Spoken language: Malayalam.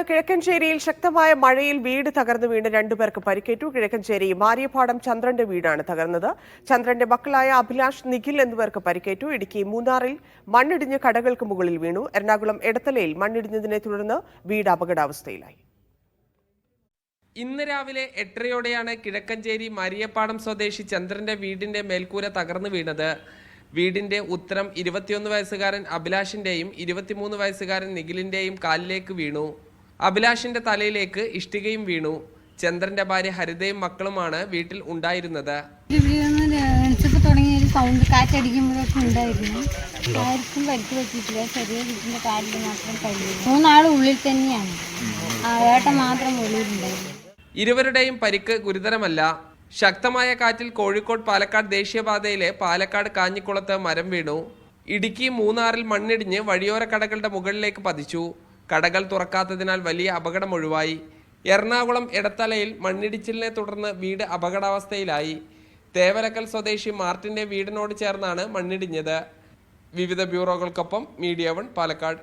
കിഴക്കഞ്ചേരിയിൽ ശക്തമായ മഴയിൽ വീട് തകർന്നു വീണ് രണ്ടുപേർക്ക് പരിക്കേറ്റു. കിഴക്കഞ്ചേരി മാരിയപ്പാടം ചന്ദ്രന്റെ വീടാണ് തകർന്നത്. ചന്ദ്രന്റെ മക്കളായ അഭിലാഷ്, നിഖിൽ എന്നിവർക്ക് പരിക്കേറ്റു. ഇടുക്കി മൂന്നാറിൽ മണ്ണിടിഞ്ഞ് കടകൾക്ക് മുകളിൽ വീണു. എറണാകുളം എടത്തലയിൽ മണ്ണിടിഞ്ഞതിനെ തുടർന്ന് വീട് അപകടാവസ്ഥയിലായി. ഇന്ന് രാവിലെ 8:30യോടെയാണ് കിഴക്കഞ്ചേരി മാരിയപ്പാടം സ്വദേശി ചന്ദ്രന്റെ വീടിന്റെ മേൽക്കൂര തകർന്നു വീണത്. വീടിന്റെ ഉത്തരം 21 വയസ്സുകാരൻ അഭിലാഷിന്റെയും 23 വയസ്സുകാരൻ നിഖിലിന്റെയും കാലിലേക്ക് വീണു. അഭിലാഷിന്റെ തലയിലേക്ക് ഇഷ്ടികയും വീണു. ചന്ദ്രന്റെ ഭാര്യ ഹരിതയും മക്കളുമാണ് വീട്ടിൽ ഉണ്ടായിരുന്നത്. സൗണ്ട് കാറ്റടിക്കുമ്പോഴൊക്കെ ഉണ്ടായിരുന്നു. ആർക്കും പരിക്ക് പറ്റിയിട്ടില്ല. ചെറിയ വീട്ടിന്റെ കാലിൽ മാത്രം കഴിയും. 3 ആൾ ഉള്ളിൽ തന്നെയാണ്. ഏട്ടൻ മാത്രം വെളിയിലുണ്ടായിരുന്നു. ഇരുവരുടെയും പരിക്ക് ഗുരുതരമല്ല. ശക്തമായ കാറ്റിൽ കോഴിക്കോട് പാലക്കാട് ദേശീയപാതയിലെ പാലക്കാട് കാഞ്ഞിക്കുളത്ത് മരം വീണു. ഇടുക്കി മൂന്നാറിൽ മണ്ണിടിഞ്ഞ് വഴിയോര കടകളുടെ മുകളിലേക്ക് പതിച്ചു. കടകൾ തുറക്കാത്തതിനാൽ വലിയ അപകടം ഒഴിവായി. എറണാകുളം എടത്തലയിൽ മണ്ണിടിച്ചിലിനെ തുടർന്ന് വീട് അപകടാവസ്ഥയിലായി. തേവലക്കൽ സ്വദേശി മാർട്ടിന്റെ വീടിനോട് ചേർന്നാണ് മണ്ണിടിഞ്ഞത്. വിവിധ ബ്യൂറോകൾക്കൊപ്പം മീഡിയ 1 പാലക്കാട്.